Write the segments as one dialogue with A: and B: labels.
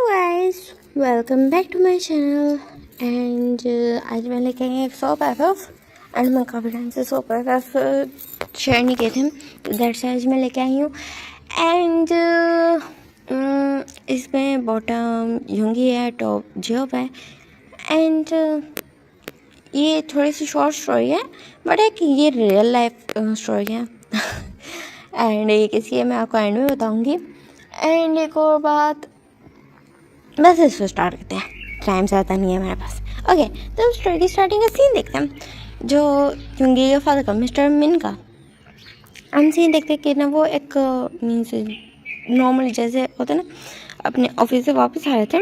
A: Hello guys, welcome back to my channel. And आज मैं लेके आई एक सोप एफ एंड मैं काफ़ी टाइम से सोप एफ शेयर नहीं किए थे, तो दैट से आज मैं लेके आई हूँ। एंड इसमें बॉटम यूंगी है, टॉप जॉब है। एंड ये थोड़ी सी शॉर्ट स्टोरी है, बट एक ये रियल लाइफ स्टोरी है। एंड ये किसी है, मैं आपको एंड में बताऊँगी। एंड एक और बात, बस इसको स्टार्ट करते हैं, टाइम ज़्यादा नहीं है मेरे पास। ओके, तो स्टोरी की स्टार्टिंग का सीन देखते हैं, जो यूंगी के फादर का, मिस्टर मिन का। हम सीन देखते कि ना वो एक मीन्स नॉर्मली जैसे होता है ना, अपने ऑफिस से वापस आ रहे थे,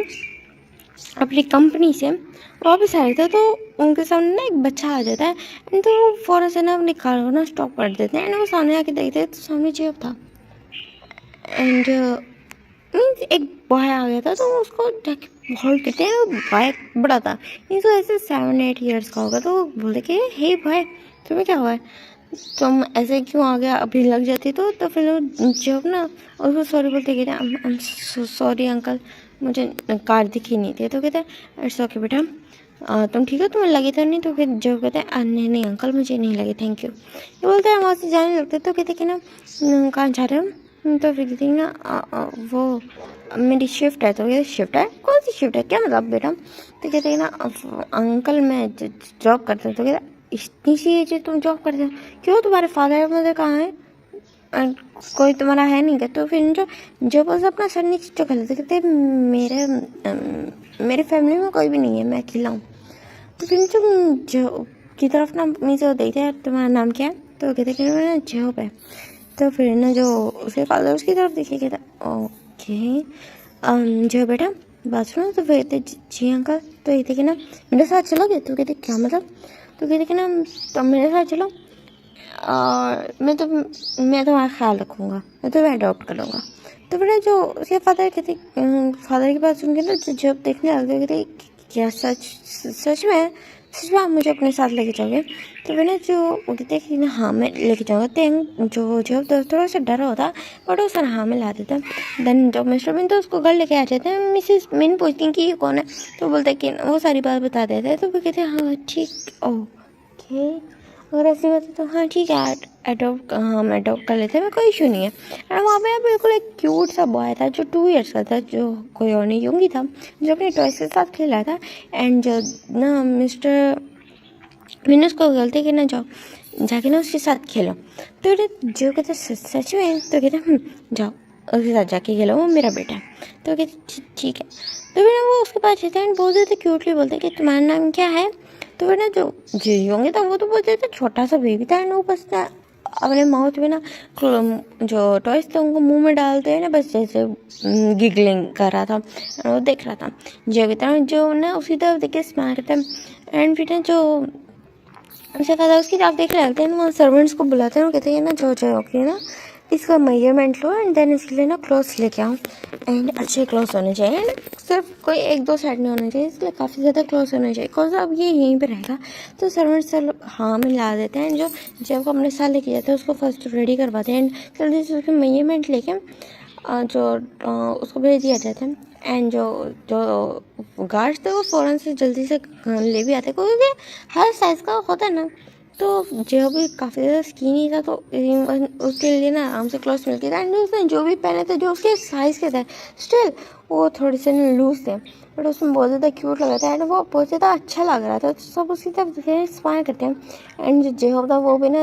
A: अपनी कंपनी से वापस आ रहे थे, तो उनके सामने ना एक बच्चा आ जाता है। एंड तो वो फ़ौरन से ना अपनी कार को ना स्टॉप कर देते हैं। एंड वो सामने आके देखते हैं, तो सामने जेब था। एंड मीन्स एक बॉय आ गया था, तो उसको जाके बहुत कहते हैं, बॉय बड़ा था, मीन्स वो ऐसे 7-8 ईयर्स का होगा। तो वो बोलते कि हे बॉय, तुम्हें क्या हुआ है, तुम ऐसे क्यों आ गया, अभी लग जाती तो फिर जब ना उसको सॉरी बोलते कहते हैं, सॉरी अंकल, मुझे कार दिखी नहीं थी। तो कहते हैं इट्स ओके बेटा, तुम ठीक हो, तुम्हें लगी तो नहीं। तो फिर जो कहते हैं नहीं नहीं अंकल, मुझे नहीं लगी, थैंक यू। ये बोलते हैं वहाँ से जाने लगते। तो कहते कि ना कहाँ जा रहे हो। तो फिर कहती ना वो मेरी शिफ्ट है। तो कहते शिफ्ट है, कौन सी शिफ्ट है, क्या मतलब बेटा। तो कहते हैं ना अंकल मैं जॉब करता हूँ। तो कहते इतनी सी एज है तुम जॉब करते हो, क्यों, तुम्हारे फादर मदर कहाँ है, कोई तुम्हारा है नहीं क्या। तो फिर जो बस अपना सर नीचे चुका लेते, कहते मेरे फैमिली में कोई भी नहीं है, मैं अकेला हूँ। तो फिर जो की तरफ ना मुझे देखते हैं, तुम्हारा नाम क्या है। तो कहते कि मेरा जॉब है। तो फिर ना जो उसके फादर उसकी तरफ देखे, कहता ओके जो बेटा बात सुनो। तो फिर कहते जी अंकल। तो कहते कि ना मेरे साथ चलोगे। तो कहते क्या मतलब। तो कहते कि ना तुम मेरे साथ चलो और मैं तुम्हारा ख्याल रखूँगा, मैं तुम्हें अडॉप्ट कर लूँगा। तो बेटा जो उसके फादर कहते, फादर की बात सुन के ना जब देखने लगते, कहते क्या सच में आप मुझे अपने साथ लेके जाओगे। तो मैंने जो वो कहते कि ना हाँ मैं लेके जाऊँगा। तो जो थोड़ा सा डरा होता, बट उस हाँ में ला देता। देन जब मिस्टर मिन तो उसको घर लेके आ जाते हैं। मिसेस मिन पूछती हैं कि ये कौन है। तो बोलते कि वो सारी बात बता देते हैं। तो वो कहते हैं हाँ ठीक ओके, अगर ऐसी बात है तो हाँ ठीक है, अडॉप्ट हम अडॉप्ट कर लेते हैं, मैं कोई इशू नहीं है। एंड वहाँ पे बिल्कुल एक क्यूट सा बॉय था जो 2 ईयर्स का था, जो कोई और नहीं यूंगी था, जो अपने टॉयस के साथ खेल रहा था। एंड जो ना मिस्टर मैंने उसको गलती कि ना जाओ जाके ना उसके साथ खेलो। तो जो कहते सच में। तो कहते जाओ उसके साथ जाके खेलो, वो मेरा बेटा है। तो कहते ठीक है। तो फिर वो उसके पास जाते हैं, बोलते थे क्यूटली, बोलते कि तुम्हारा नाम क्या है। तो फिर ना जो होंगे तो वो तो बोलते थे छोटा सा बेबी था। एंड वो बस ना अपने माउथ में ना जो टॉयस थे उनको मुंह में डालते हैं ना, बस जैसे गिगलिंग कर रहा था। वो देख रहा था जो की तरह, जो ना उसी तरफ देख के स्माइल करता है। एंड फिर ना जो उसके बाद उसकी आप देख रहे हैं, वहाँ सर्वेंट्स को बुलाते हैं और कहते हैं ना जो ओके ना इसका मेजरमेंट लो एंड देन इसके लिए ना क्लोथ्स लेके आओ। एंड अच्छे क्लोथ्स होने चाहिए, एंड सिर्फ कोई 1-2 सेट नहीं होने चाहिए, इसलिए काफ़ी ज़्यादा क्लोथ्स होने चाहिए, बिकॉज अब ये यहीं पे रहेगा। तो सर्वेंट्स हाँ में ला देते हैं। जब अपने साथ लेके जाते हैं उसको फर्स्ट रेडी करवाते हैं। एंड जल्दी से उसके मेजरमेंट लेके उसको भेज दिया जाता है। एंड जो गार्ड्स थे वो फ़ौरन से जल्दी से ले भी आते, क्योंकि हर साइज़ का होता है ना। तो जो भी काफ़ी ज़्यादा स्कीनी था, तो उसके लिए ना आराम से क्लोथ्स मिल गए थे। एंड उसने जो भी पहने थे जो उसके साइज़ के थे, स्टिल वो थोड़े से लूज थे, बट उसमें बहुत ज़्यादा क्यूट लग रहा था। एंड वो बहुत ज़्यादा अच्छा लग रहा था, तो सब उसकी तरफ स्माइल करते हैं। एंड जो था वो भी ना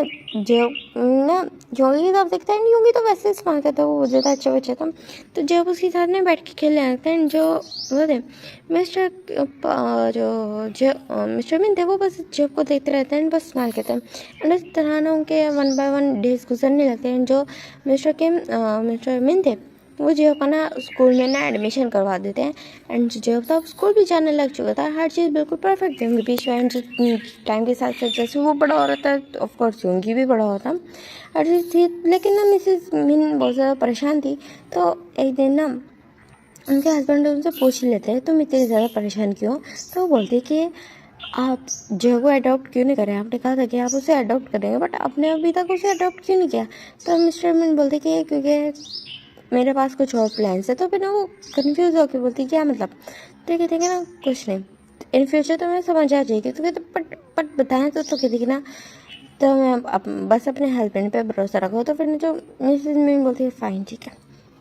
A: योगी तरफ देखता है। एंड योगी तो वैसे स्माइल करता है, वो बहुत ज़्यादा अच्छा बच्चा था। तो जब उसके साथ में बैठ के खेलने लगते हैं, जो वो थे मिस्टर मिस्टर मिन थे, वो बस जब को देखते रहते हैं, बस स्माइल करते हैं। एंड इस तरह ना उनके 1 बाय 1 डेज गुजरने लगते हैं। जो मिस्टर मिन थे, वो जो का ना स्कूल में ना एडमिशन करवा देते हैं। एंड जो था स्कूल भी जाने लग चुका था, हर चीज़ बिल्कुल परफेक्ट थी उनके बीच में। टाइम के साथ साथ जैसे वो बड़ा हो रहा था, तो ऑफकोर्स उनकी भी बड़ा होता हर चीज़ थी। लेकिन ना मिसेस मिन बहुत ज़्यादा परेशान थी। तो एक दिन ना उनके हस्बैंड उनसे पूछ ही लेते हैं, तुम इतनी ज़्यादा परेशान क्यों। तो वो बोलते कि आप जो को अडॉप्ट क्यों नहीं करें, आपने कहा था कि आप उसे अडॉप्ट करेंगे, बट आपने अभी तक उसे अडॉप्ट क्यों नहीं किया। तो मिस्टर मिन बोलते कि क्योंकि मेरे पास कुछ और प्लान्स है। तो फिर ना वो कंफ्यूज होकर बोलती क्या मतलब, तो कहते कि ना कुछ नहीं, इन फ्यूचर तो मैं समझ आ जाएगी। तो कहते बट बताएं तो कहती कि ना तो मैं बस अपने हस्बैंड पे भरोसा रखो। तो फिर जो मिसेज मीन बोलती है फाइन ठीक है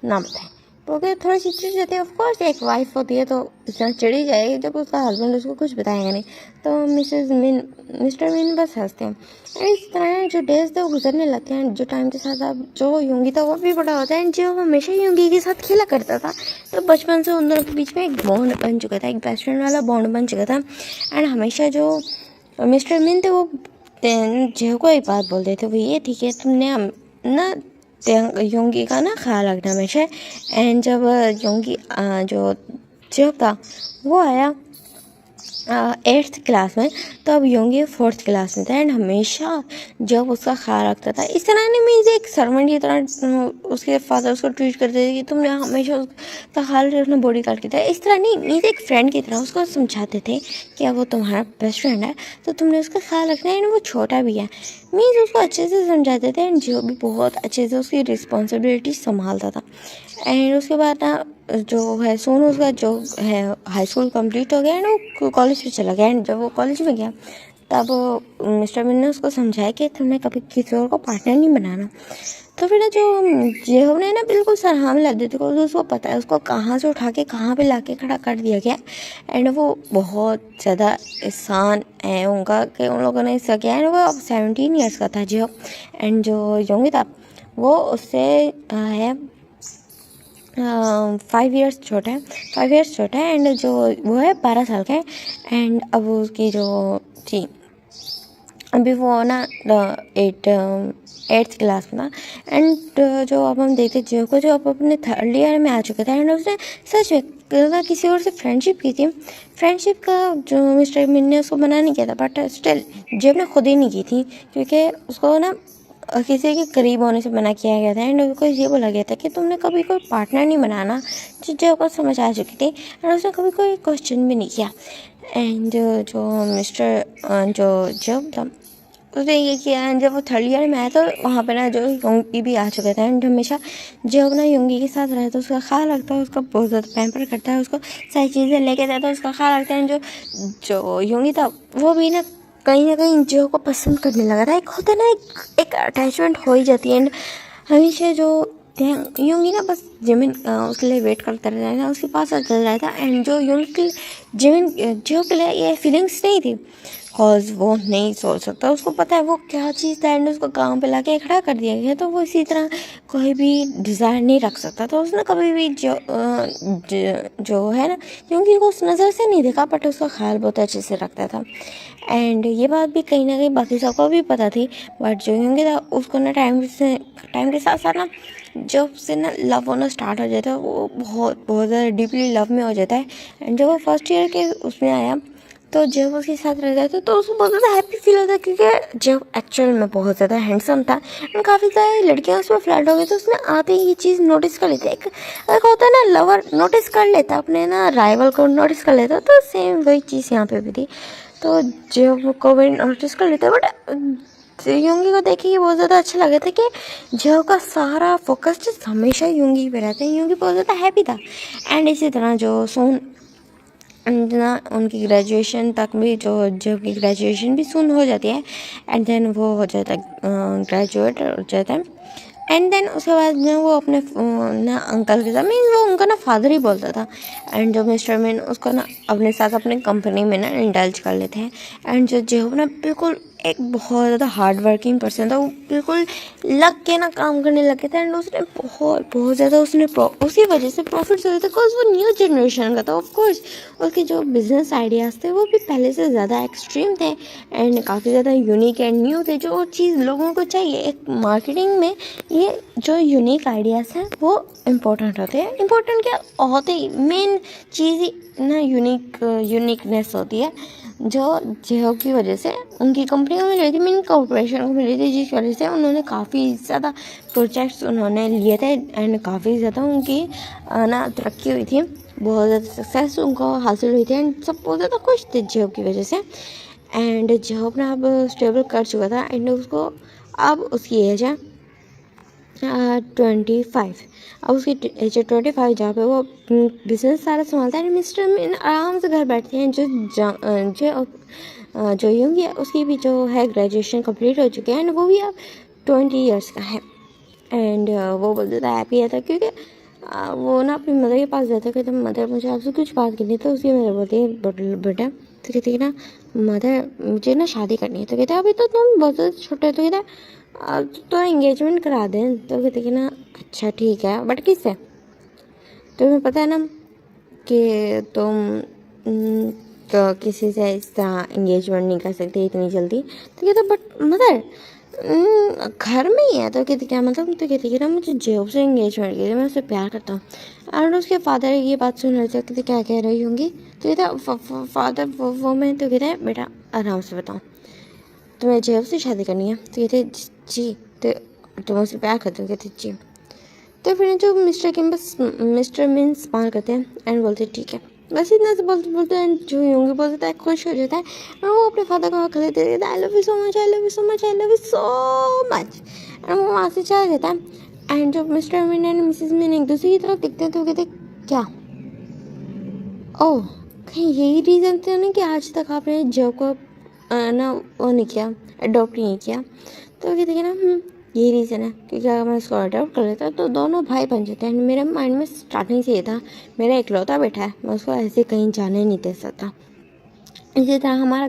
A: ना बताएं। तो क्या थोड़ी सी चिढ़ जाती है, ऑफकोर्स एक वाइफ होती है तो इतना चिढ़ी जाएगी जब उसका हस्बैंड उसको कुछ बताएगा नहीं। तो मिस्टर मीन बस हंसते हैं। इस तरह जो डेज थे वो गुजरने लगते हैं। जो टाइम के साथ अब जो यूंगी था वो भी बड़ा होता है, जो हमेशा यूंगी के साथ खेला करता था। तो बचपन से उन दोनों के बीच में एक बॉन्ड बन चुका था, एक बेस्ट फ्रेंड वाला बॉन्ड बन चुका था। एंड हमेशा जो मिस्टर मीन थे वो जो को एक बात बोलते थे, वो ये ठीक है तुमने ना योंगी का ना ख्याल रखना हमेशा। एंड जब योंगी जो जब था वो आया 8th क्लास में, तो अब योंगी 4th क्लास में था। एंड हमेशा जब उसका ख्याल रखता था इस तरह नहीं, मीन्स एक सर्वेंट की तरह उसके फादर उसको ट्रीट करते थे कि तुमने हमेशा उसका ख्याल रखना, बॉडी गार्ड की तरह। इस तरह नहीं, मीन्स एक फ्रेंड की तरह उसको समझाते थे कि वो तुम्हारा बेस्ट फ्रेंड है तो तुमने उसका ख्याल रखना है। एंड वो छोटा भी है, मीन्स उसको अच्छे से समझाते थे। एंड जो भी बहुत अच्छे से उसकी रिस्पॉन्सिबिलिटी संभालता था। एंड उसके बाद ना जो है सोनू उसका जो है हाई स्कूल कंप्लीट हो गया एंड वो कॉलेज में चला गया। एंड जब वो कॉलेज में गया तब मिस्टर मिन ने उसको समझाया कि तुम्हें कभी किसी और को पार्टनर नहीं बनाना। तो फिर ना जो जेहोब ने ना बिल्कुल सराहना लग दी थी, उसको पता है उसको कहाँ से उठा के कहाँ पे ला के खड़ा कर दिया गया। एंड वो बहुत ज़्यादा एहसान है उनका कि उन लोगों ने ऐसा किया। एंड वो 17 ईयर्स का था जेहोब। एंड जो योंगी था वो उससे है 5 ईयर्स छोटा है, 5 ईयर्स छोटा है। एंड जो वो है 12 साल का है। एंड अब उसकी जो थी अभी वो ना 8th क्लास में था। एंड जो अब हम देखते जो को जो अब अपने 3rd ईयर में आ चुका था। एंड उसने सच में किसी और से फ्रेंडशिप की थी। फ्रेंडशिप का जो मिस्टर मिन ने उसको मना नहीं किया था, बट स्टिल जेब ने खुद ही नहीं की थी क्योंकि उसको ना किसी के करीब होने से मना किया गया था। एंड उसको ये बोला गया था कि तुमने कभी कोई पार्टनर नहीं बनाना, जो को समझ आ चुकी थी। एंड उसने कभी कोई क्वेश्चन भी नहीं किया। एंड जो मिस्टर जो जब था उसने ये किया। जब वो 3rd ईयर में आया तो वहाँ पे ना जो योंगी भी आ चुका था। एंड हमेशा जब ना योंगी के साथ रहता है उसका ख्याल रखता है, उसका बहुत ज़्यादा पैम्पर करता है, उसको सारी चीज़ें लेके जाता है, उसका ख्याल रखता है। जो योंगी था वो भी ना कहीं जो को पसंद करने लगा था। एक होता है ना एक अटैचमेंट हो ही जाती है। एंड हमेशा जो योंगी ना बस जिमिन उसके लिए वेट करता रहता था, उसके पास चल रहा था। एंड जो योंगी के जिमिन जो के लिए ये फीलिंग्स नहीं थी कॉज वो नहीं सोच सकता, उसको पता है वो क्या चीज़ था। एंड उसको काम पे लाके खड़ा कर दिया गया तो वो इसी तरह कोई भी डिज़ायर नहीं रख सकता। तो उसने कभी भी जो है ना क्योंकि वो उस नज़र से नहीं देखा, बट उसका ख्याल बहुत अच्छे से रखता था। एंड ये बात भी कहीं ना कहीं बाकी सबको भी पता थी, बट जो होंगे था उसको ना टाइम के साथ साथ ना जब से ना लव होना स्टार्ट हो जाता है वो बहुत ज़्यादा डीपली लव में हो जाता है। एंड जब वो 1st ईयर के उसमें आया तो जब उसके साथ रहता था तो उसको बहुत ज़्यादा हैप्पी फील होता है क्योंकि जब एक्चुअल में बहुत ज़्यादा हैंडसम था एंड काफ़ी सारी लड़कियां उसमें फ्लर्ट हो गई। तो उसने आते ही ये चीज़ नोटिस कर लेती है। एक होता है ना लवर नोटिस कर लेता अपने ना राइवल को नोटिस कर लेता, तो सेम वही चीज़ यहाँ पे भी थी। तो जब को भी नोटिस कर लेता बट योंगी को देखे कि बहुत ज़्यादा अच्छा लगा था कि जो का सारा फोकस just हमेशा योंगी पे रहता है। योंगी बहुत ज़्यादा हैप्पी था। एंड इसी तरह जो सोन ना उनकी ग्रेजुएशन तक भी जो की ग्रेजुएशन भी सुन हो जाती है। एंड देन वो हो जाता है ग्रेजुएट हो जाता है। एंड देन उसके बाद ना वो अपने ना अंकल के साथ मीन वो उनका ना फादर ही बोलता था। एंड जो मिस्टर मैन उसको ना अपने साथ अपने कंपनी में ना इंडल्ज कर लेते हैं। एंड जो ना बिल्कुल एक बहुत ज़्यादा हार्ड वर्किंग पर्सन था, वो बिल्कुल लग के ना काम करने लगे थे। एंड उसने बहुत ज़्यादा उसने उसी वजह से प्रॉफिट हो रहे थे बिकॉज वो न्यू जनरेशन का था। ऑफकोर्स उसके जो बिजनेस आइडियाज़ थे वो भी पहले से ज़्यादा एक्सट्रीम थे एंड काफ़ी ज़्यादा यूनिक एंड न्यू थे, जो चीज़ लोगों को चाहिए। एक मार्केटिंग में ये जो यूनिक आइडियाज़ हैं वो इम्पोर्टेंट होते हैं। इम्पोर्टेंट क्या होते ही मेन चीज़ ही ना यूनिकनेस होती है जो जियो की वजह से उनकी कंपनी को मिल रही थी, मीन कॉर्पोरेशन को मिल रही थी, जिस वजह से उन्होंने काफ़ी ज़्यादा प्रोजेक्ट्स उन्होंने लिए थे एंड काफ़ी ज़्यादा उनकी ना तरक्की हुई थी, बहुत ज़्यादा सक्सेस उनको हासिल हुई थी। एंड सब बहुत ज़्यादा खुश थे जॉब की वजह से। एंड जॉब ना अब स्टेबल कर चुका था एंड उसको अब उसकी एज है 25। अब उसकी एज है 25, जहाँ पे वो बिजनेस सारा संभालता है। मिस्टर मीन आराम से घर बैठते हैं। जो यूंगी है उसकी भी जो है ग्रेजुएशन कंप्लीट हो चुकी है एंड वो भी अब 20 ईयर्स का है। एंड वो बहुत ज़्यादा हैप्पी है था क्योंकि वो ना अपनी मदर के पास जाता है। कहते मदर मुझे आपसे कुछ बात करनी है। तो उसकी मदर बोलती है बेटा, तो कहती है ना मदर मुझे ना शादी करनी है। तो कहते हैं अभी तो तुम बहुत ज़्यादा छोटे हो। तो कहते हैं तो एंगेजमेंट करा दें। तो कहते हैं ना अच्छा ठीक है, बट किससे? तुम्हें पता है ना कि तुम तो किसी से इस तरह एंगेजमेंट नहीं कर सकते इतनी जल्दी। तो कहते बट मदर घर में ही है। तो कहती क्या मतलब? तो कहती कि ना मुझे जेब से एंगेजमेंट की, मैं उससे प्यार करता हूँ। और उसके फादर ये बात सुन रहे थे। कहते क्या कह रही होंगी? तो कहता फादर वो मैं। तो कहता है बेटा आराम से बताओ, तुम्हें जेब से शादी करनी है? तो कहते जी। तो तुम उससे प्यार करते हो? कहते जी। तो फिर जो मिस्टर मीन स्माइल करते हैं एंड बोलते हैं ठीक है। बस इतना से बोलते बोलते जो यूंगी बोलता है खुश हो जाता है और वो अपने फादर को खड़े देते हैं I love you so much, I love you so much, I love you so much. And वो वहाँ से चला जाता है। एंड जो mister mean and Mrs mean एक दूसरे की तरफ दिखते हैं तो कहते क्या ओह कहीं यही रीज़न थे ना कि आज तक आपने जो को ना वो नहीं किया, अडॉप्ट नहीं किया? तो कहते हैं ना यही रीज़न है क्योंकि अगर मैं इसको अडॉप्ट कर लेता तो दोनों भाई बन जाते हैं। मेरे माइंड में स्टार्टिंग से ये था मेरा इकलौता बेटा है, मैं उसको ऐसे कहीं जाने नहीं दे सकता। इसी तरह हमारा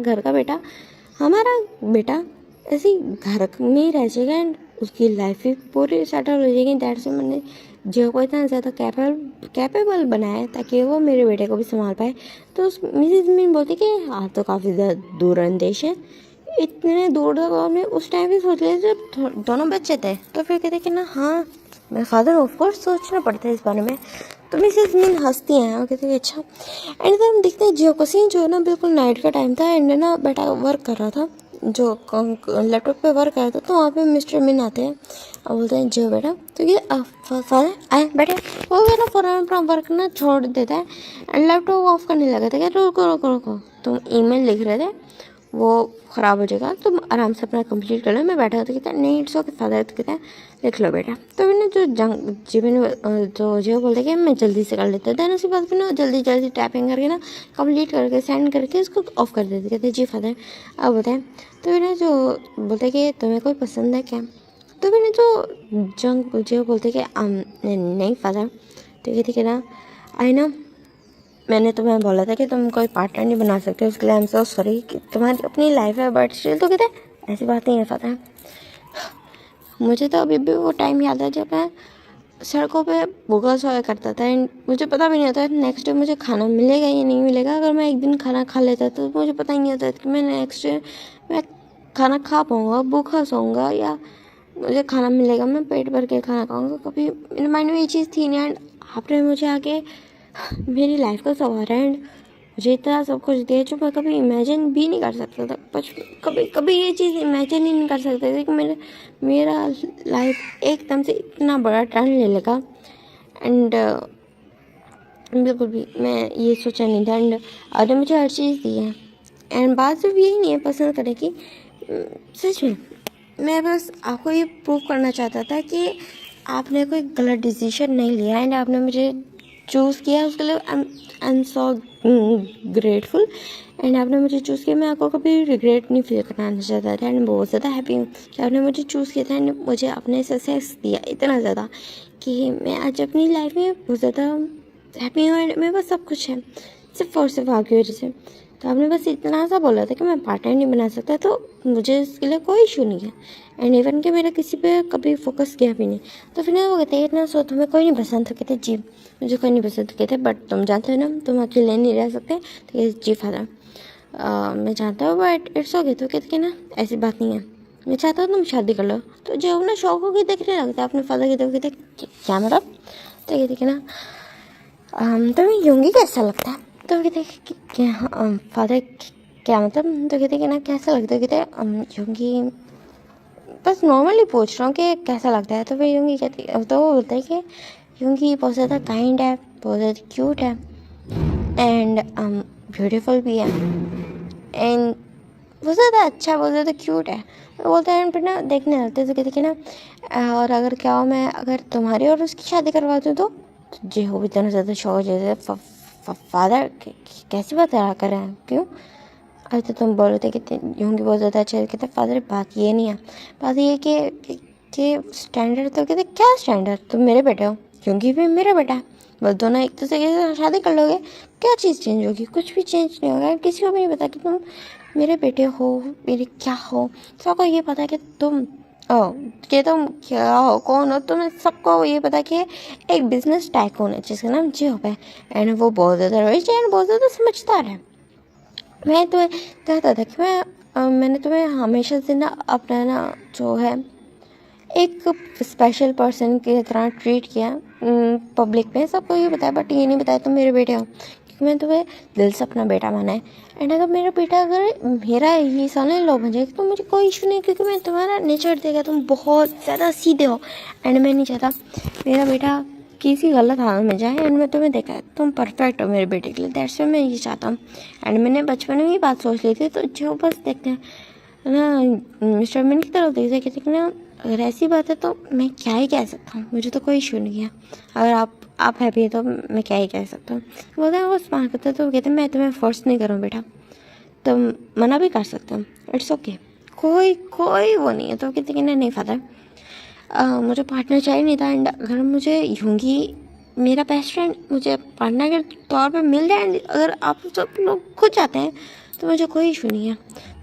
A: बेटा ऐसे घर में ही रह जाएगा एंड उसकी लाइफ भी पूरी सेटल हो जाएगी। दैट से मैंने जो को इतना ज़्यादा कैपेबल बनाया ताकि वो मेरे बेटे को भी संभाल पाए। तो उस मिसेज मीन बोलती कि आप तो काफ़ी ज़्यादा दूर अंदेश है, इतने दूर तक आपने उस टाइम भी सोच लिया जब दोनों बच्चे थे। तो फिर कहते कि ना हाँ मेरे फादर ऑफकोर्स सोचना पड़ता है इस बारे में। तो मिसेज मीन हंसती हैं और कहते हैं अच्छा। एंड तो हम देखते हैं जियो को सीन जो है ना बिल्कुल नाइट का टाइम था एंड ना बेटा वर्क कर रहा था, जो लैपटॉप पे वर्क कर रहा था। तो वहाँ पे मिस्टर मीन आते हैं और बोलते हैं जियो बेटा। तो ये फादर आए बैठे। वो ना फ़ौरन अपना वर्क ना छोड़ देता है एंड लैपटॉप ऑफ करने लगा था। क्या रुको रुको रुको, तुम ईमेल लिख रहे थे वो ख़राब हो जाएगा, तुम आराम से अपना कंप्लीट कर लो। मैं बैठा तो कहता नहीं इट्स ओके फादर। तो कहता है लिख लो बेटा। तो फिर ना जो बोलते कि मैं जल्दी से कर लेता था। उसके बाद फिर ना जल्दी जल्दी टैपिंग करके ना कंप्लीट करके सेंड करके उसको ऑफ कर देते। कहते जी फादर अब बताएं। तो फिर ना जो बोलते कि तुम्हें कोई पसंद है क्या? तो फिर ना जो बोलते कि नहीं फादर। तो कहते कि ना आई ना मैंने तुम्हें बोला था कि तुम कोई पार्टनर नहीं बना सकते, उसके लिए आई एम सो सॉरी कि तुम्हारी अपनी लाइफ है बट स्टिल। तो कहते हैं ऐसी बात नहीं है फादर। मुझे तो अभी भी वो टाइम याद है जब मैं सड़कों पे भूखा सोया करता था एंड मुझे पता भी नहीं होता नेक्स्ट डे मुझे खाना मिलेगा या नहीं मिलेगा। अगर मैं एक दिन खाना खा लेता तो मुझे पता ही नहीं होता कि मैं नेक्स्ट डे मैं खाना खा पाऊँगा, भूखा सोऊंगा या मुझे खाना मिलेगा, मैं पेट भर के खाना खाऊंगा। कभी मेरे माइंड में ये चीज़ थी नहीं एंड आपने मुझे आके मेरी लाइफ को संवारा एंड मुझे इतना सब कुछ दिया जो मैं कभी इमेजिन भी नहीं कर सकता था। कभी कभी ये चीज़ इमेजिन ही नहीं कर सकते थे कि मेरा लाइफ एकदम से इतना बड़ा टर्न ले लेगा। एंड बिल्कुल भी मैं ये सोचा नहीं था एंड आपने मुझे हर चीज़ दी है। एंड बात सिर्फ यही नहीं है पसंद करने की, सच में मैं बस आपको ये प्रूव करना चाहता था कि आपने कोई गलत डिसीजन नहीं लिया एंड आपने मुझे चूज़ किया उसके लिए I am so grateful. And आपने मुझे चूज़ किया, मैं आपको कभी रिग्रेट नहीं फील कराना चाहता था एंड बहुत ज़्यादा हैप्पी हूँ कि आपने मुझे चूज़ किया था एंड मुझे आपने सक्सेस दिया इतना ज़्यादा कि मैं आज अपनी लाइफ में बहुत ज़्यादा हैप्पी हूँ एंड मेरे पास सब कुछ है सिर्फ और सिर्फ आपकी वजह से। तो आपने बस इतना सा बोला था कि मैं पार्टनर नहीं बना सकता, तो मुझे इसके लिए कोई इशू नहीं है एंड इवन कि मेरा किसी पे कभी फोकस किया भी नहीं। तो फिर वो कहते हैं इतना सो तुम्हें कोई नहीं पसंद। तो कहते जी मुझे कोई नहीं पसंद। कहते बट तुम जानते हो ना तुम अकेले नहीं रह सकते। तो कहते जी फादर मैं चाहता हूँ बट इट्स ओके। तो कहते ना ऐसी बात नहीं है, मैं चाहता हूँ तुम शादी कर लो। तो जो ना शौक हो के देखने लगता है अपने फादर की तरफ। कहते क्या मतलब? तो कहते कि ना तुम्हें यूंगी कैसा लगता है? तो कहते कि क्या फादर क्या मतलब? तो कहते कि ना कैसा लगता है? कहते यूंगी बस नॉर्मली पूछ रहा हूँ कि कैसा लगता है। तो फिर यूंगी कहती तो वो बोलता है कि यूंगी बहुत ज़्यादा काइंड है, बहुत ज़्यादा क्यूट है एंड ब्यूटीफुल भी है एंड बहुत ज़्यादा अच्छा, बहुत ज़्यादा क्यूट है। तो बोलते हैं फिर ना देखने लगते तो कहते कि ना और अगर क्या हो मैं अगर तुम्हारी और उसकी शादी करवा दूँ तो जे हो भी इतना ज़्यादा शौक जैसे फादर कैसी बात करें क्यों। अरे तो तुम बोल रहे थे कि होंगी बहुत ज़्यादा अच्छा, कहते फादर बात ये नहीं है, बात ये कि स्टैंडर्ड। तो कहते क्या स्टैंडर्ड, तुम मेरे बेटे हो क्योंकि भी मेरा बेटा है, बस दोनों एक दूसरे के शादी कर लोगे, क्या चीज़ चेंज होगी, कुछ भी चेंज नहीं होगा। किसी को भी नहीं पता कि तुम मेरे बेटे हो, मेरे क्या हो, सबको ये पता है कि तुम ओ कि तुम क्या हो, कौन हो, तुम्हें सबको ये पता कि एक बिजनेस टाइकून है जिसका नाम जॉब है एंड वो बहुत ज़्यादा रिच एंड बहुत ज़्यादा समझदार है। मैं तुम्हें कहता था कि मैंने तुम्हें हमेशा से ना अपना ना जो है एक स्पेशल पर्सन की तरह ट्रीट किया पब्लिक में, सबको ये बताया, बट ये नहीं बताया तुम मेरे बेटे हो, क्योंकि मैं तुम्हें दिल से अपना बेटा माना है। एंड अगर मेरा बेटा अगर मेरा ही साले लो बन जाएगा तो मुझे कोई इशू नहीं, क्योंकि मैं तुम्हारा नेचर देखा, तुम बहुत ज़्यादा सीधे हो एंड मैं नहीं चाहता मेरा बेटा किसी गलत हाल में जाए। एंड मैं तुम्हें देखा है तुम परफेक्ट हो मेरे बेटे के लिए, दैट्स व्हाई मैं ये चाहता हूँ। एंड मैंने बचपन में ही बात सोच ली थी, तो जो बस देखते हैं ना मिस्टर मिन की तरफ देखते कहते ना अगर ऐसी बात है तो मैं क्या ही कह सकता हूँ, मुझे तो कोई इशू नहीं है, अगर आप हैप्पी है तो मैं क्या ही कह सकता हूँ। बोलते हैं वो स्मार्ट करते तो कहते मैं तुम्हें फोर्स नहीं करूँ बेटा, तुम मना भी कर सकते हो, इट्स ओके, कोई कोई वो नहीं है। तो कहते कि नहीं फादर मुझे पार्टनर चाहिए नहीं था, एंड अगर मुझे यूंगी मेरा बेस्ट फ्रेंड मुझे पार्टनर के तौर पे मिल जाए एंड अगर आप सब लोग खुद चाहते हैं तो मुझे कोई इशू नहीं है।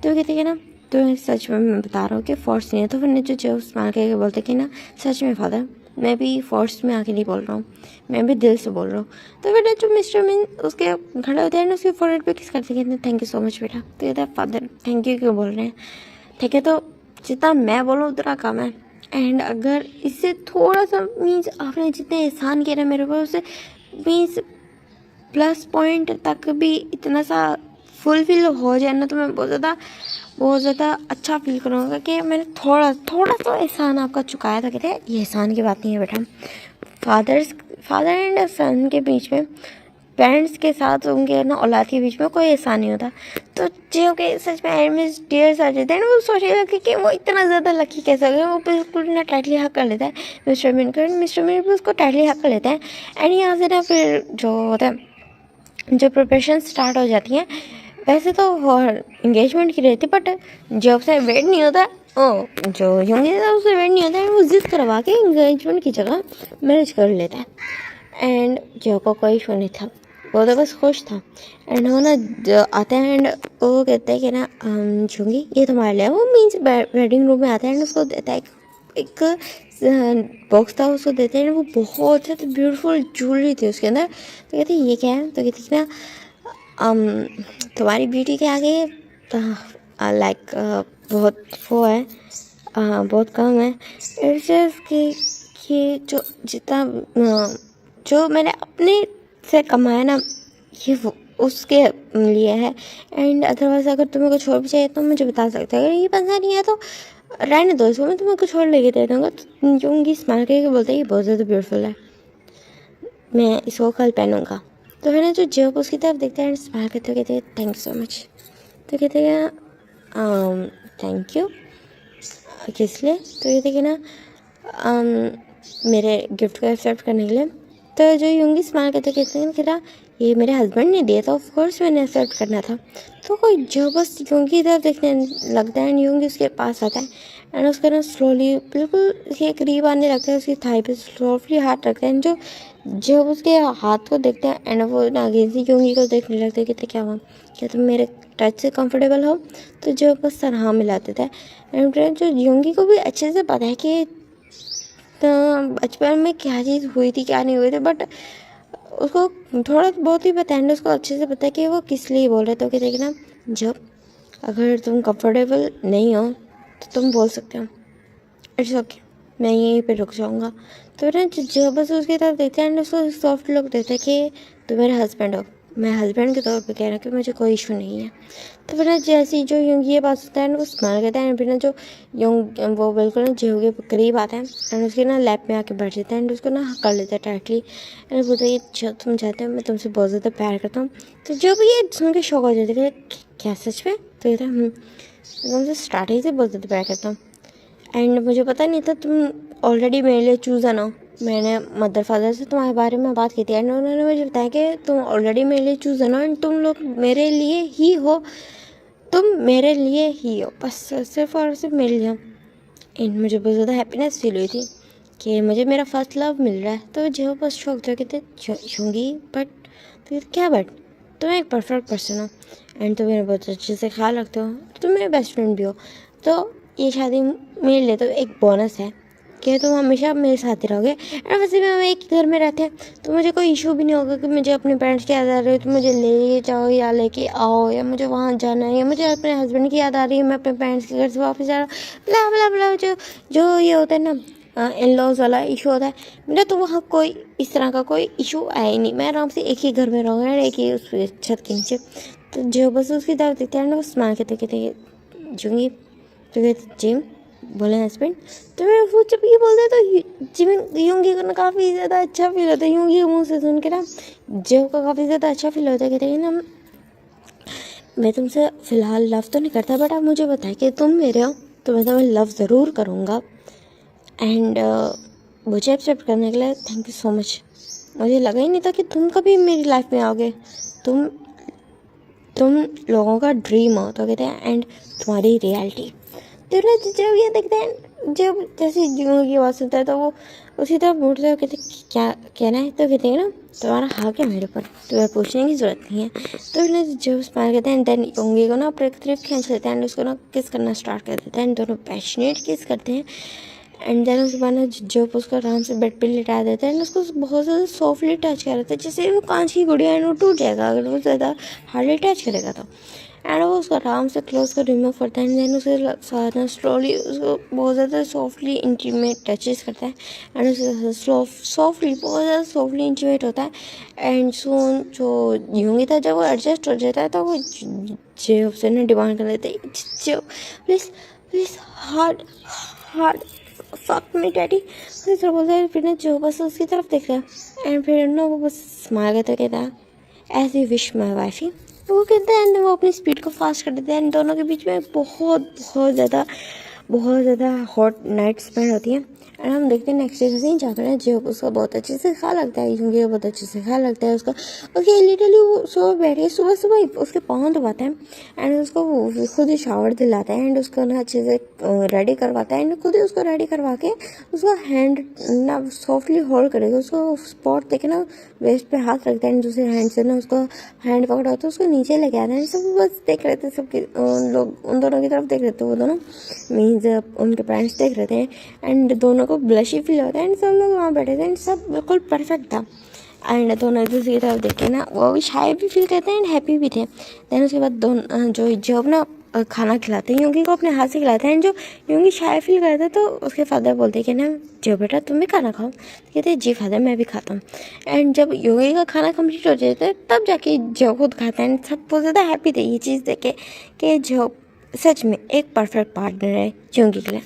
A: तो कहते कि ना तो सच में मैं बता रहा हूँ कि फोर्स नहीं है। तो फिर जो स्माइल करके बोलते कि ना सच में फादर मैं भी फोर्स में आके नहीं बोल रहा हूँ, मैं भी दिल से बोल रहा हूँ। तो बेटा जो मिस्टर मिन उसके खड़े होते हैं ना उसके फोरहेड पे किस करते कहते हैं थैंक यू सो मच बेटा। तो कहता है फादर थैंक यू क्यों बोल रहे हैं, ठीक है तो जितना मैं बोलूँ उतना कम है। एंड अगर इससे थोड़ा सा मीन्स आपने जितने एहसान किया ना मेरे को उससे मीन्स प्लस पॉइंट तक भी इतना सा फुलफिल हो जाए ना तो मैं बहुत ज़्यादा अच्छा फील करूँगा कि मैंने थोड़ा सा एहसान आपका चुकाया था। कहते हैं ये एहसान की बात नहीं है बेटा, फादर एंड सन के बीच में, पेरेंट्स के साथ उनके ना औलाद के बीच में कोई एहसान नहीं होता। तो जो कि सच में एंड में टीयर्स आ जाते हैं वो सोचेगा कि वो इतना ज़्यादा लकी कैसे हो गया, वो बिल्कुल ना टाइटली हक कर लेता है मिस्टर मिन को, मिस्टर मिन भी उसको टाइटली हक कर लेता है। एंड यहाँ से ना फिर जो होता है जो प्रिपरेशन स्टार्ट हो जाती हैं, वैसे तो इंगेजमेंट की रहती बट जब से वेट नहीं होता ओ जो होंगे उससे वेट नहीं होता है, वो जिद करवा के इंगेजमेंट की जगह मैरिज कर लेता है। एंड जो को कोई इशू नहीं था, वो तो बस खुश था। एंड वो ना आते हैं एंड वो कहते हैं कि ना झूंगी ये तुम्हारे लिए, वो मीन्स वेडिंग रूम में आते हैं एंड उसको देता है एक बॉक्स था, उसको देते हैं। वो बहुत ज़्यादा ब्यूटीफुल ज्वेलरी थी उसके अंदर। तो कहते हैं ये क्या है, तो कहती कि ना तुम्हारी ब्यूटी के आगे लाइक बहुत वो है बहुत कम है। इट्स जस्ट कि जो जितना जो मैंने अपने से कमाया ना ये वो उसके लिए है। एंड अदरवाइज अगर तुम्हें कुछ और भी चाहिए तो मुझे बता सकते हो, अगर ये पसंद नहीं है तो रहने दो इसको, मैं तुम्हें कुछ और लेके दे दूँगा। तो जो स्माइल करके बोलते हैं ये बहुत ज़्यादा ब्यूटीफुल है, मैं इसको कल पहनूँगा। तो फिर ना जो जब उसकी तरफ देखते हैं स्माइल करते हुए कहते हैं थैंक यू सो मच। तो कहते हैं थैंक यू किस लिए, तो कहते कि ना मेरे गिफ्ट को एक्सेप्ट करने के लिए। तो जो यूंगी स्माइल करते कहते हैं कि ना ये मेरे हस्बैंड ने दिया था, ऑफ कोर्स मैंने एक्सेप्ट करना था। तो कोई जो बस यूंगी तरफ देखने लगता है एंड यूंगी उसके पास आता है एंड उसका ना स्लोली बिल्कुल उसके करीब आने लगता है, उसकी थाई पे स्लोली हाथ रखते हैं। जब उसके हाथ को देखते हैं एंड वो ना अगेंस्ट यूंगी को देखने लगते हैं, कहते क्या हुआ, क्या तुम मेरे टच से कंफर्टेबल हो। तो जो बस सर हाँ मिला देता है। एंड जो यूंगी को भी अच्छे से पता है कि तो बचपन में क्या चीज़ हुई थी क्या नहीं हुई थी, बट उसको थोड़ा बहुत ही पता है, उसको अच्छे से पता है कि वो किस लिए बोल रहे। तो कहते हैं कि ना जब अगर तुम कंफर्टेबल नहीं हो तो तुम बोल सकते हो, इट्स ओके मैं यहीं पे रुक जाऊँगा। तो ना जब बस उसकी तरफ देखते हैं एंड उसको सॉफ्ट लुक देता है कि तुम मेरे हस्बैंड हो, मैं हस्बैंड के तौर पे कह रहा हूँ कि मुझे कोई इशू नहीं है। तो फिर ना जैसे ही जो यूंगी ये बात होता है ना वो स्माइल करता है एंड फिर ना जो यूंग वो बिल्कुल ना जेहू के करीब आता है एंड उसके ना लैप में आके बैठ जाता है एंड उसको ना हक कर लेता है टाइटली एंड बोलता है ये तुम चाहते हो मैं तुमसे बहुत ज़्यादा प्यार करता हूँ। तो जब ये सुन के शौक हो जाता है क्या सच में, तो कहता तुमसे स्टार्टिंग से बोलते थे प्यार करता हूँ, एंड मुझे पता नहीं था तुम ऑलरेडी मेरे लिए चूज़ है ना। मैंने मदर फादर से तुम्हारे बारे में बात की थी एंड उन्होंने मुझे बताया कि तुम ऑलरेडी मेरे लिए चूज़ है ना, एंड तुम लोग मेरे लिए ही हो, तुम मेरे लिए ही हो, बस सिर्फ और सिर्फ मेरे लिए। एंड मुझे बहुत ज़्यादा हैप्पीनेस फील हुई थी कि मुझे मेरा फर्स्ट लव मिल रहा है। तो जो बस शौक जो कहते होंगी बट तो क्या बट तुम एक परफेक्ट पर्सन हो एंड तुम मेरे बहुत अच्छे से ख्याल रखते हो, तुम मेरे बेस्ट फ्रेंड भी हो। तो ये शादी मेरे लिए तो एक बोनस है कि तुम हमेशा मेरे साथ ही रहोगे। और वैसे भी हम एक ही घर में रहते हैं तो मुझे कोई इशू भी नहीं होगा कि मुझे अपने पेरेंट्स की याद आ रही है तो मुझे ले जाओ या लेके आओ, या मुझे वहाँ जाना है, या मुझे अपने हस्बैंड की याद आ रही है मैं अपने पेरेंट्स के घर से वापस जा रहा हूँ, ब्ला ब्ला ब्ला। जो ये होता है ना इन लॉज वाला इशू होता है, मेरा तो वहाँ कोई इस तरह का कोई इशू आया ही नहीं। मैं आराम से एक ही घर में रहूँगा, एक ही उस छत के नीचे। तो जो बस उसकी दावत देते हैं ना, बस मान के कहते जूँगी तो कहते जिम बोले हस्बैंड। तो मैं वो जब ये बोलते तो जिम यूंगी को ना काफ़ी ज़्यादा अच्छा फील होता है, यूंगी के मुँह से सुन के ना जो का काफ़ी ज़्यादा अच्छा फील होता है। कहते हैं ना मैं तुमसे फ़िलहाल लव तो नहीं करता बट आप मुझे बताए कि तुम मेरे हो तो मैं तुम्हें लव ज़रूर करूँगा। एंड मुझे एक्सेप्ट करने के लिए थैंक यू सो मच। मुझे लगा ही नहीं था कि तुम कभी मेरी लाइफ में आओगे। तुम लोगों का ड्रीम हो तो कहते हैं एंड तुम्हारी रियलिटी। तो ना जब ये देखते हैं, जब जैसे जुनू की आवाज़ सुनता है तो वो उसी तरह मुड़ते हैं, कहते क्या कहना है। तो कहते हैं ना तुम्हारा हक है मेरे ऊपर, तुम्हें पूछने की ज़रूरत नहीं है। तो ना जब स्माइल करते हैं देन योंगी को ना अपने तरफ खींच लेते हैं एंड उसको ना किस करना स्टार्ट कर देते हैं। दोनों पैशनेट किस करते हैं एंड देन उसके बाद ना जब उसको आराम से बेड पे लिटा देते हैं, उसको बहुत ज़्यादा सॉफ्टली टच कर देते हैं, जैसे वो कांच की गुड़िया है वो टूट जाएगा अगर वो ज़्यादा हार्डली टच करेगा तो। एंड वो उसको आराम से क्लोज कर रिमूव करता है एंड देन उसके साथ ना स्लोली उसको बहुत ज़्यादा सॉफ्टली इंटीमेट टचेस करता है एंड उसके सॉफ्टली बहुत ज़्यादा सॉफ्टली इंटीमेट होता है। एंड सोन जो यूंगी था जब वो एडजस्ट हो जाता है तो वो जे से ना डिमांड कर लेते हैं जो please please hard hard fuck me daddy. उसी तरह बोलता है। फिर ना जो बस उसकी तरफ देख रहा है एंड फिर ना वो बस स्माइल करते कहता है as you wish my wifey. वो कहते हैं एंड वो अपनी स्पीड को फास्ट कर देते हैं एंड दोनों के बीच में बहुत ज़्यादा हॉट नाइट स्पेंड होती है। एंड हम देखते हैं नेक्स्ट डे से जाकर ना जो उसका बहुत अच्छे से ख्याल रखता है, क्योंकि बहुत अच्छे से ख्याल रखता है उसका। उसके लिटरली वो सुबह बैठ के सुबह उसके पाँव दबाता है एंड उसको वो खुद ही शावर दिलाता है एंड उसको ना अच्छे से रेडी करवाता है एंड खुद ही उसको रेडी करवा के उसका हैंड ना सॉफ्टली होल्ड करेगा। उसको स्पॉट देखे ना वेस्ट पे हाथ रखता है एंड दूसरे हैंड से ना उसको हैंड पकड़ा होता है, उसको नीचे लेके आता है। सब बस देख रहे थे, सबके लोग उन दोनों की तरफ देख रहे थे, वो दोनों मीन्स उनके पेरेंट्स देख रहे थे एंड दोनों को ब्लशी फील होता है एंड सब लोग वहाँ बैठे थे एंड सब बिल्कुल परफेक्ट था। एंड दोनों एक दूसरे की तरफ देख के ना वो भी शाय भी फील करते हैं एंड हैप्पी भी थे। देन उसके बाद दोनों जो अपना खाना खिलाते हैं योंगी को अपने हाथ से खिलाते हैं एंड जो योंगी शाय फील करता है तो उसके फादर बोलते हैं कि ना जो बेटा तुम भी खाना खाओ। कहते हैं जी फादर मैं भी खाता हूँ। एंड जब योगी का खाना कंप्लीट हो जाता है तब जाके जो खुद खाता है एंड सब बहुत ज़्यादा हैप्पी थे ये चीज़ देख के कि जो सच में एक परफेक्ट पार्टनर है योंगी के लिए।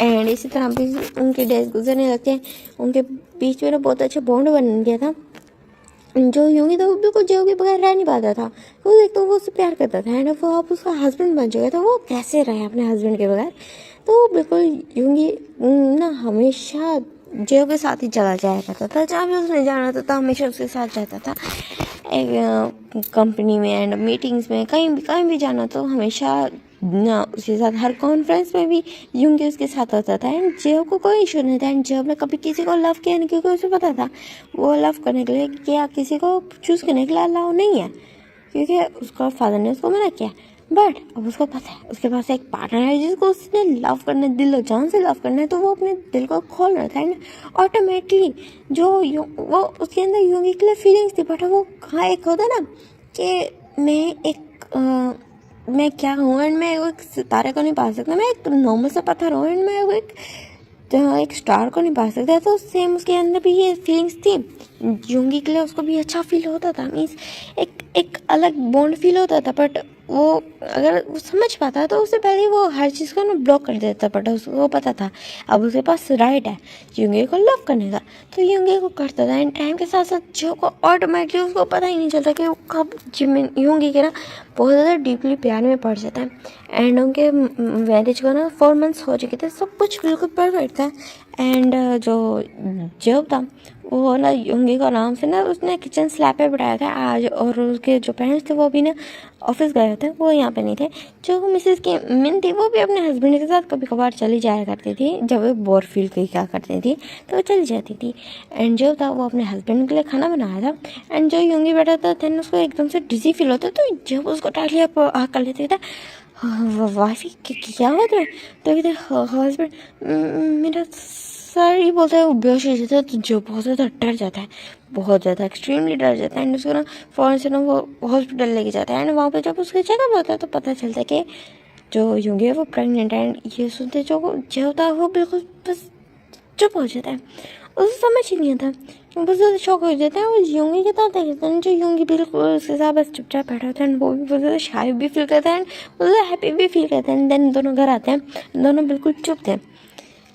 A: एंड इसी तरह भी उनके डेज गुजरने लगते हैं, उनके बीच में ना बहुत अच्छा बॉन्ड बन गया था। जो योंगी था वो बिल्कुल जो के बगैर रह नहीं पाता था, वो एक तो वो उससे प्यार करता था एंड वो अब उसका हस्बैंड बन चुका था, वो कैसे रहे अपने हस्बैंड के बगैर। तो बिल्कुल योंगी ना हमेशा जो के साथ ही चला जाया करता था, जहाँ भी उसने जाना था हमेशा उसके साथ जाता था। एक कंपनी में एंड मीटिंग्स में कहीं भी जाना तो हमेशा ना उसके साथ, हर कॉन्फ्रेंस में भी योंगी उसके साथ होता था एंड जेब को कोई इशू नहीं था। एंड जेब ने कभी किसी को लव किया नहीं क्योंकि उसे पता था वो लव करने के लिए क्या किसी को चूज़ करने के लिए अलाउ नहीं है, क्योंकि उसका फादर ने उसको मना किया। बट अब उसको पता है उसके पास एक पार्टनर है जिसको उसने लव करना, दिल और जान से लव करना है, तो वो अपने दिल को खोल रहा था एंड ऑटोमेटिकली जो वो उसके अंदर योंगी के लिए फीलिंग्स थी। बट वो कहाँ एक होता ना कि मैं क्या हूँ एंड मैं एक सितारे को नहीं पा सकता, मैं एक नॉर्मल सा पत्थर हूँ एंड मैं एक स्टार को नहीं पा सकता। तो सेम उसके अंदर भी ये फीलिंग्स थी योंगी के लिए, उसको भी अच्छा फील होता था, मीन्स एक अलग बॉन्ड फील होता था। बट वो अगर वो समझ पाता तो उससे पहले वो हर चीज़ को ना ब्लॉक कर देता, बट उसको पता था अब उसके पास राइट है यूंगी को लव करने का, तो यूंगी को करता था। एंड टाइम के साथ साथ जो को ऑटोमेटिकली उसको पता ही नहीं चलता कि वो कब जिमिन यूंगी के ना बहुत ज़्यादा डीपली प्यार में पड़ जाता है। एंड उनके मैरिज को ना 4 मंथ्स हो चुके थे, सब कुछ बिल्कुल परफेक्ट था। एंड जो जब था वो ना यूंगी को आराम से ना उसने किचन स्लैब पे बिठाया था आज, और उसके जो पेरेंट्स थे वो भी ना ऑफिस गए थे, वो यहाँ पे नहीं थे। जो मिसेस की मिन थी वो भी अपने हस्बैंड के साथ कभी कभार चली जाया करती थी, जब वो बोर फील क्या करती थी तो वो चली जाती थी। एंड जो था वो अपने हस्बैंड के लिए खाना बनाया था। एंड जो यूंगी बैठा था देन उसको एकदम से डिजी फील होता, तो जब उसको टाइटली कर लेते थे वाइफ क्या हुआ तुम्हें, तो कहते हस्बैंड मेरा सर, ये बोलता है वो बेहोश हो जाता है, तो जो बहुत ज़्यादा डर जाता है, बहुत ज़्यादा एक्सट्रीमली डर जाता है। एंड उसको ना फ़ौरन से ना वो हॉस्पिटल लेके जाता है। एंड वहाँ पे जब उसका चेकअप होता है तो पता चलता है कि जो यूंगी है वो प्रेग्नेंट है। एंड ये सुनते जो होता है वो बिल्कुल बस चुप हो जाता है, उसे समझ ही नहीं आता, बहुत ज़्यादा शॉक हो जाता है। वो यूंगी की तरफ देखते हैं, जो यूंगी बिल्कुल उसके साथ बस चुपचाप बैठा होता है। वो भी बहुत ज़्यादा शाय भी फील करता है एंड बहुत ज़्यादा हैप्पी भी फील करता है। देन दोनों घर आते हैं, दोनों बिल्कुल चुप थे।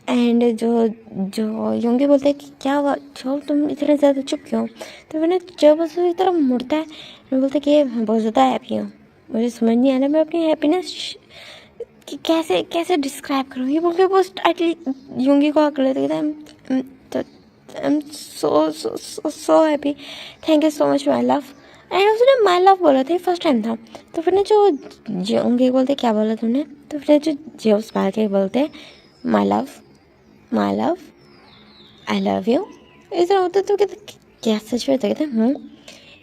A: एंड जो जो यूंगी बोलते हैं कि क्या हुआ जो तुम इतने ज़्यादा चुप क्यों, तो मैंने जब उसकी तरफ मुड़ता है मैं बोलता कि मैं बहुत ज़्यादा हैप्पी हूँ, मुझे समझ नहीं आ रहा मैं अपनी हैप्पीनेस कि कैसे कैसे डिस्क्राइब करूँ। ये बोल के वो स्टार्टली यूंगी को आकर लेते थे, I am so so so so happy, thank you so much my love. And उसने माई लव बोला था, फर्स्ट टाइम था। तो फिर जो यूंगी बोलते क्या बोला तुमने, तो फिर जो जेम्स मार के बोलते my love, my love, I love you, इस तरह होता। तो कहते क्या सच में, तो कहते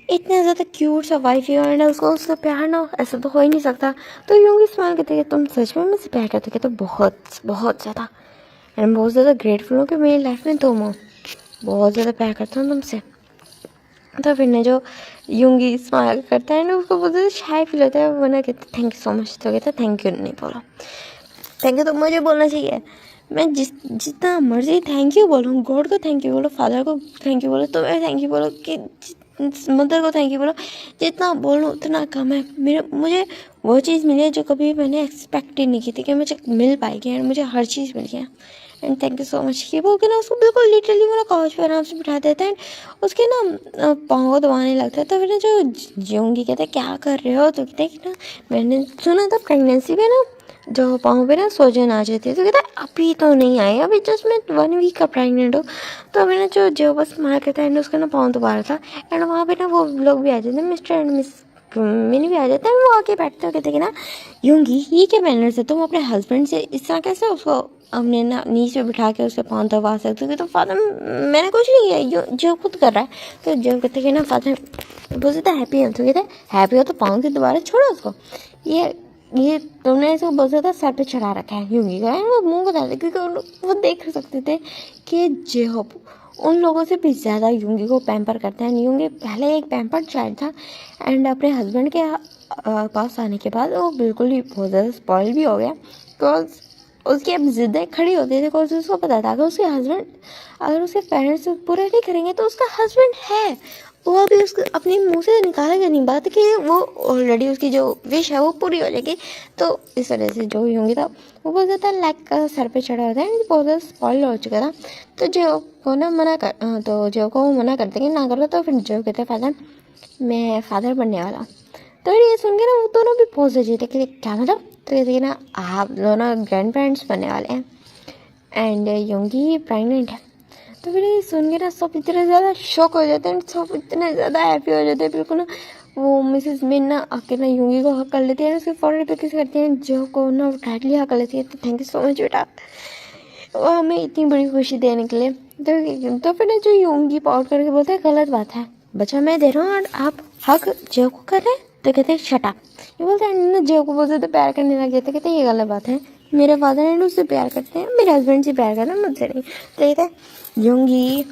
A: इतना ज़्यादा क्यूट सा वाइफ है एंड उसको उससे प्यार ना हो ऐसा तो हो ही नहीं सकता। तो यूंगी स्माइल कहते कि तुम सच में मुझसे प्यार करते, कहते बहुत बहुत ज़्यादा, एंड बहुत ज़्यादा ग्रेटफुल हूँ कि मेरी लाइफ में तुम हो, बहुत ज़्यादा प्यार करता हूँ तुमसे। तो फिर ना जो यूंगी स्माइल करता है ना उसको बहुत ज़्यादा शाय फील होता है, वो ना कहते थैंक यू सो मच, तो कहता थैंक यू नहीं बोला, थैंक यू तो मुझे बोलना चाहिए। मैं जितना मर्जी थैंक यू बोलूँ, गॉड को थैंक यू बोलो, फादर को थैंक यू बोलो, तो मैं थैंक यू बोलो कि मदर को थैंक यू बोलो, जितना बोलूँ उतना कम है। मुझे वो चीज़ मिली है जो कभी मैंने एक्सपेक्ट ही नहीं की थी कि मुझे मिल पाएगी, एंड मुझे हर चीज़ मिल गया। And thank you so much. ये बोल के ना उसको बिल्कुल लिटरली वो ना काउच पर आराम से बिठा देता है एंड उसके ना पाँव को दबाने लगता है। तो फिर ना जो जीऊँगी कहते हैं क्या कर रहे हो, तो कहते हैं कि ना मैंने सुना था प्रेगनेंसी में ना जो पाँव पे ना सोजन आ जाती है, तो कहता है अभी तो नहीं आए, अभी जस्ट मैं 1 वीक का प्रेगनेंट हूँ। तो मैंने जो बस मार करता है उसका ना पाँव दोबारा था। एंड वहाँ पे ना वो लोग भी आ जाते हैं, मिस्टर एंड मिस मिनी भी आ जाते हैं। वो आके बैठते हो, कहते हैं कि ना यूंगी ये क्या मैनर्स है, तुम अपने हस्बैंड से इस तरह कैसे उसको अपने ना नीचे पे बिठा के उसके पाँव दबा सकते हो। तो फादर मैंने कुछ नहीं किया, जो खुद कर रहा है। तो जो कहते हैं कि ना फादर बहुत ज़्यादा हैप्पी है, तो कहते हैं हैप्पी हो तो पाँव के दोबारा छोड़ो उसको, ये तुमने इसको बहुत ज़्यादा सर पे चढ़ा रखा है यूंगी का। वो मुंह बता दे क्योंकि वो देख सकते थे कि जेहोप उन लोगों से भी ज़्यादा यूंगी को पैम्पर करता है। यूंगी पहले एक पैम्पर चाइल्ड था एंड अपने हस्बैंड के पास आने के बाद वो बिल्कुल ही बहुत ज़्यादा स्पॉइल भी हो गया, बिकॉज उसकी अब ज़िद्दें खड़ी होती थी। बिकॉज उसको पता था कि उसके हस्बैंड अगर उसके पेरेंट्स पूरे नहीं करेंगे तो उसका हस्बैंड है, वो अभी उसको अपने मुंह से निकालेगा नहीं बात कि वो ऑलरेडी उसकी जो विश है वो पूरी हो जाएगी। तो इस वजह से जो यूंगी था वो बहुत ज़्यादा लाइक का सर पे चढ़ा होता है, बहुत ज़्यादा स्पॉइल हो चुका था। तो जो को ना तो जो को मना करते कि ना करो, तो फिर जो कहते फादर मैं फादर बनने वाला। तो ये सुन के ना वो दोनों भी बहुत सजे थे कि क्या मतलब, तो कहते कि ना आप दोनों ग्रैंड पेरेंट्स बनने वाले हैं एंड यूंगी प्रेगनेंट है। तो फिर ये सुन के ना सब इतने ज़्यादा शॉक हो जाते हैं, सब इतने ज़्यादा हैप्पी हो जाते हैं बिल्कुल ना। वो मिसेस मिन ना आके ना यूंगी को हक कर लेती है, उसके फॉरहेड पे किस करती हैं, जो को ना टाइटली हक कर लेती है। तो थैंक यू सो मच बेटा, वो हमें इतनी बड़ी खुशी देने के लिए। तो फिर ना जो यूंगी पाउट करके बोलते हैं गलत बात है बच्चा, मैं दे रहा हूँ और आप हक जो को कर रहे हैं, तो कहते हैं शट अप। ये बोलते हैं ना जो को बहुत ज़्यादा प्यार करने लग जाते, कहते हैं ये गलत बात है, मेरे फादर एंड उससे प्यार करते हैं, मेरे हस्बैंड से प्यार करते हैं, मुझसे नहीं। तो कहते हैं यूंगी,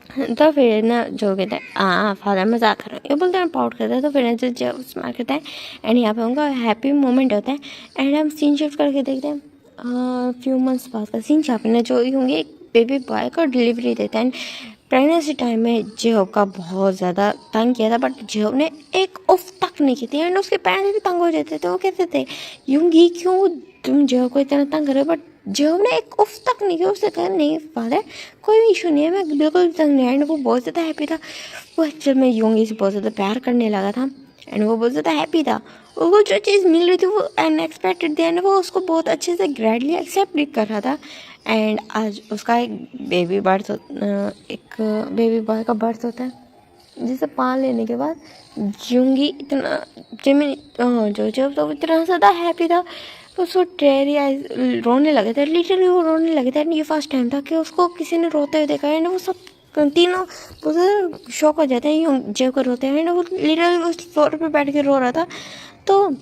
A: तो फिर ना जो कहते हैं हाँ फादर मजाक कर रहे हैं, ये बोलते हैं पाउट करता है। तो फिर जो जो स्मार्ट करता है एंड यहाँ पे उनका हैप्पी मोमेंट होता है। एंड हम सीन शिफ्ट करके देखते हैं फ्यू मंथ्स बाद का सीन, जहाँ पे ना जो होंगे एक बेबी बॉय को डिलीवरी देता है। प्रेगनेंसी टाइम में जेहब का बहुत ज़्यादा तंग किया था, बट जेहब ने एक उफ तक नहीं की थी। एंड उसके पेरेंट्स भी तंग हो जाते थे, वो कहते थे यूंगी क्यों तुम जेहब को इतना तंग कर रहे हो, बट जेहब ने एक उफ तक नहीं किया। उसने कहा नहीं फादर कोई भी इशू नहीं है, मैं बिल्कुल भी तंग नहीं। एंड वो बहुत ज़्यादा हैप्पी था। वो एक्चुअल में यूंगी से बहुत ज़्यादा प्यार करने लगा था एंड वो बहुत ज़्यादा हैप्पी था। वो जो चीज़ मिल रही थी वो अनएक्सपेक्टेड थी एंड वो उसको बहुत अच्छे से ग्रेडली एक्सेप्ट भी कर रहा था। एंड आज उसका एक बेबी बॉय का बर्थ होता है, जिसे पाल लेने के बाद जूंगी इतना जिमिन जो जब तो इतना ज़्यादा हैप्पी था। उसको टेरी आइज रोने लगे थे, लिटरली वो रोने लगे थे। ये फर्स्ट टाइम था कि उसको किसी ने रोते हुए देखा एंड वो सब तीनों बहुत शौक हो जाते हैं यूं जेब कर रोते हैं एंड वो लिटरली उस फ्लोर पे बैठ के रो रहा था। तो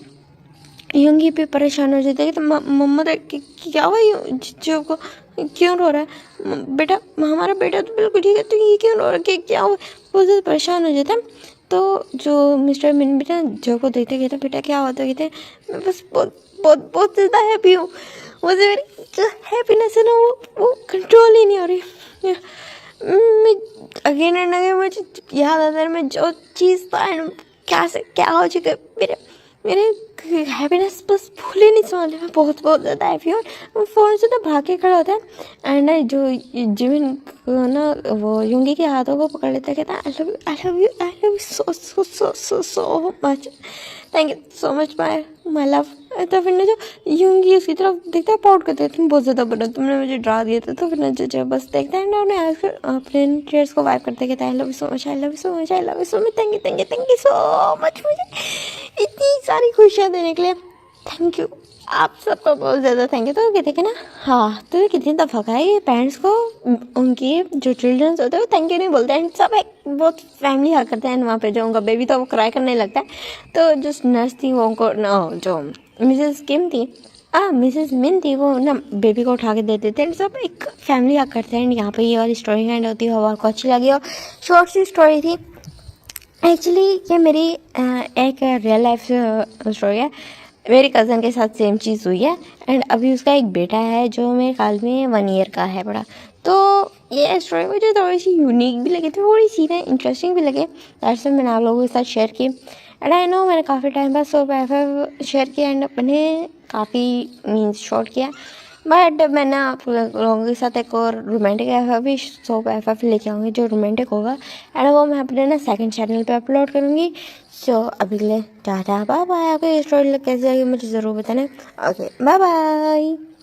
A: यूंगी भी परेशान हो जाते हैं तो मम्मा क्या हुआ जो को क्यों रो रहा है बेटा, हमारा बेटा तो बिल्कुल ठीक है, तो ये क्यों रो रहा है, क्या हुआ, बहुत ज़्यादा परेशान हो जाता है। तो जो मिस्टर मिन बेटा जो को देखते कहते बेटा क्या हुआ, तो कहते मैं बस बहुत बहुत बहुत ज़्यादा हैप्पी हूँ। मुझे मेरी जो हैप्पीनेस है ना वो कंट्रोल ही नहीं हो रही। मैं अगेन एंड अगेन मुझे याद आता है मैं जो चीज़ था क्या से क्या हो चुका है मेरे हैप्पीनेस बस भूल ही नहीं समझ। मैं बहुत बहुत ज़्यादा हैप्पी हूँ। फ़ोन से तो भाग के खड़ा होता है एंड जो जिमिन को ना वो यूंगी के हाथों को पकड़ लेता है, कहता है I love you so so so so so much, thank you so much my love. तो फिर ना जो यूंगी उसकी तरफ देखता है, पाउट करते तुम बहुत ज़्यादा बना, तुमने मुझे डरा दिया था। तो फिर ना जो बस देखता है ना उन्हें अपने टीयर्स को वाइप करते कहता है I love you so much, I love you so much, I love you so much, thank you so much मुझे इतनी सारी खुशियाँ देने के लिए। थैंक यू आप सबका बहुत ज़्यादा थैंक यू। तो कहते हैं ना हाँ, तो कितनी दफ़ा का है ये पेरेंट्स को उनकी जो चिल्ड्रंस होते हैं वो थैंक यू नहीं बोलते हैं। सब एक बहुत फैमिली हक करते हैं वहाँ पे। जो उनका बेबी था वो क्राई करने लगता है, तो जो नर्स थी वो उनको जो मिसेस किम थी मिसेस मिन थी वो ना बेबी को उठा के दे देते हैं। सब एक फैमिली हक करते हैं। यहाँ पे ये वाली स्टोरी एंड होती है, वो आपको अच्छी लगी और शॉर्ट सी स्टोरी थी। एक्चुअली ये मेरी एक रियल लाइफ स्टोरी है। मेरी कज़न के साथ सेम चीज़ हुई है एंड अभी उसका एक बेटा है जो मेरे ख्याल में 1 ईयर का है बड़ा। तो ये स्टोरी मुझे थोड़ी सी यूनिक भी लगी, थोड़ी सी ना इंटरेस्टिंग भी लगे, दैट्स मैंने आप लोगों के साथ शेयर की। एंड आई नो मैंने काफ़ी टाइम बाद सोप एफ शेयर किया एंड मैंने काफ़ी मीन्स शॉर्ट किया, बट मैंने आप लोगों के साथ एक और रोमांटिक एफ भी सोप एफ लेके आऊँगी जो रोमांटिक होगा एंड वो मैं अपने ना सेकंड चैनल पे अपलोड करूँगी। सो अभी के लिए टाटा बाय बाय। आपको ये स्टोरी कैसी लगी मुझे ज़रूर बताना। Okay bye bye.